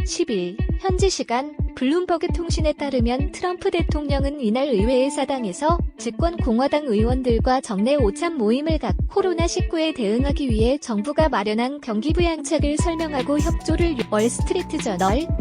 10일 현지 시간 블룸버그 통신에 따르면 트럼프 대통령은 이날 의회의 사당에서 집권 공화당 의원들과 정례 오찬 모임을 갖고 코로나19에 대응하기 위해 정부가 마련한 경기부양책을 설명하고 협조를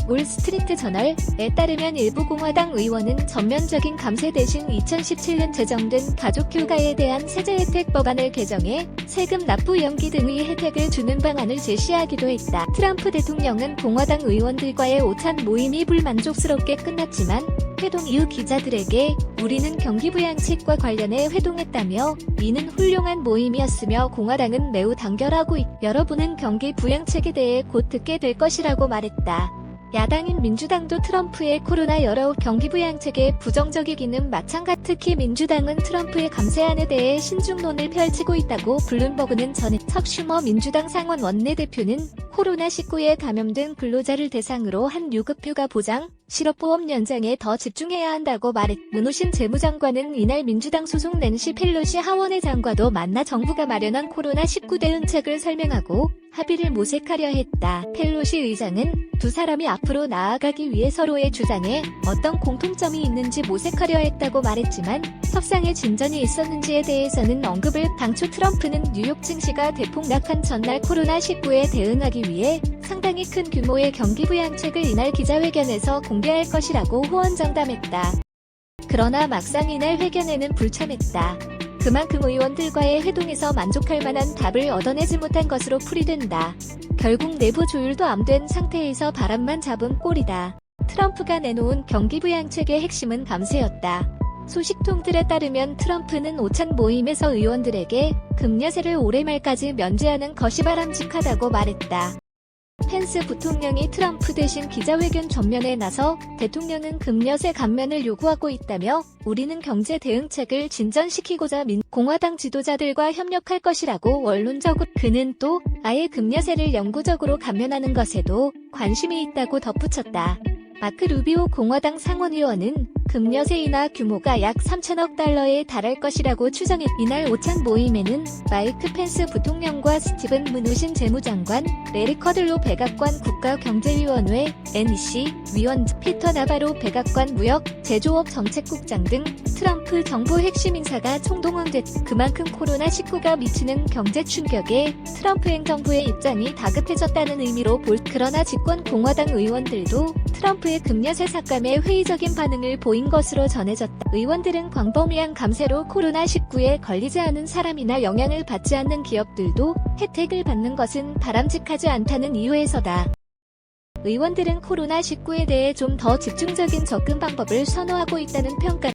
월스트리트저널에 따르면 일부 공화당 의원은 전면적인 감세 대신 2017년 제정된 가족휴가에 대한 세제 혜택 법안을 개정해 세금 납부 연기 등의 혜택을 주는 방안을 제시하기도 했다. 트럼프 대통령은 공화당 의원들과의 오찬 모임이 불만족스럽게 끝났지만 회동 이후 기자들에게 우리는 경기부양책과 관련해 회동했다며 이는 훌륭한 모임이었으며 공화당은 매우 단결하고 여러분은 경기부양책에 대해 곧 듣게 될 것이라고 말했다. 야당인 민주당도 트럼프의 코로나19 경기부양책에 부정적이기는 마찬가지. 특히 민주당은 트럼프의 감세안에 대해 신중론을 펼치고 있다고 블룸버그는 전했다. 척 슈머 민주당 상원 원내대표는 코로나19에 감염된 근로자를 대상으로 한 유급휴가 보장, 실업보험 연장에 더 집중해야 한다고 말했다. 문호신 재무장관은 이날 민주당 소속 낸시 펠로시 하원의장과도 만나 정부가 마련한 코로나19 대응책을 설명하고 합의를 모색하려 했다. 펠로시 의장은 두 사람이 앞으로 나아가기 위해 서로의 주장에 어떤 공통점이 있는지 모색하려 했다고 말했지만 협상에 진전이 있었는지에 대해서는 언급을 당초 트럼프는 뉴욕 증시가 대폭락한 전날 코로나19에 대응하기 위해 상당히 큰 규모의 경기부양책을 이날 기자회견에서 공개할 것이라고 호언장담했다. 그러나 막상 이날 회견에는 불참했다. 그만큼 의원들과의 회동에서 만족할 만한 답을 얻어내지 못한 것으로 풀이된다. 결국 내부 조율도 안 된 상태에서 바람만 잡은 꼴이다. 트럼프가 내놓은 경기부양책의 핵심은 감세였다. 소식통들에 따르면 트럼프는 오찬 모임에서 의원들에게 금여세를 올해 말까지 면제하는 것이 바람직하다고 말했다. 펜스 부통령이 트럼프 대신 기자회견 전면에 나서 대통령은 금여세 감면을 요구하고 있다며 우리는 경제 대응책을 진전시키고자 공화당 지도자들과 협력할 것이라고 원론적으로 그는 또 아예 금여세를 영구적으로 감면하는 것에도 관심이 있다고 덧붙였다. 마크 루비오 공화당 상원의원은 금여세 인하 규모가 약 3천억 달러에 달할 것이라고 추정했. 이날 오찬 모임에는 마이크 펜스 부통령과 스티븐 문호신 재무장관, 레리 커들로 백악관 국가경제위원회 (NEC) 위원, 피터 나바로 백악관 무역, 제조업 정책국장 등 트럼프 정부 핵심 인사가 총동원됐다. 그만큼 코로나19가 미치는 경제 충격에 트럼프 행정부의 입장이 다급해졌다는 의미로 그러나 집권 공화당 의원들도 트럼프의 금여세 삭감에 회의적인 반응을 보인 것으로 전해졌다. 의원들은 광범위한 감세로 코로나19에 걸리지 않은 사람이나 영향을 받지 않는 기업들도 혜택을 받는 것은 바람직하지 않다는 이유에서다. 의원들은 코로나19에 대해 좀 더 집중적인 접근 방법을 선호하고 있다는 평가.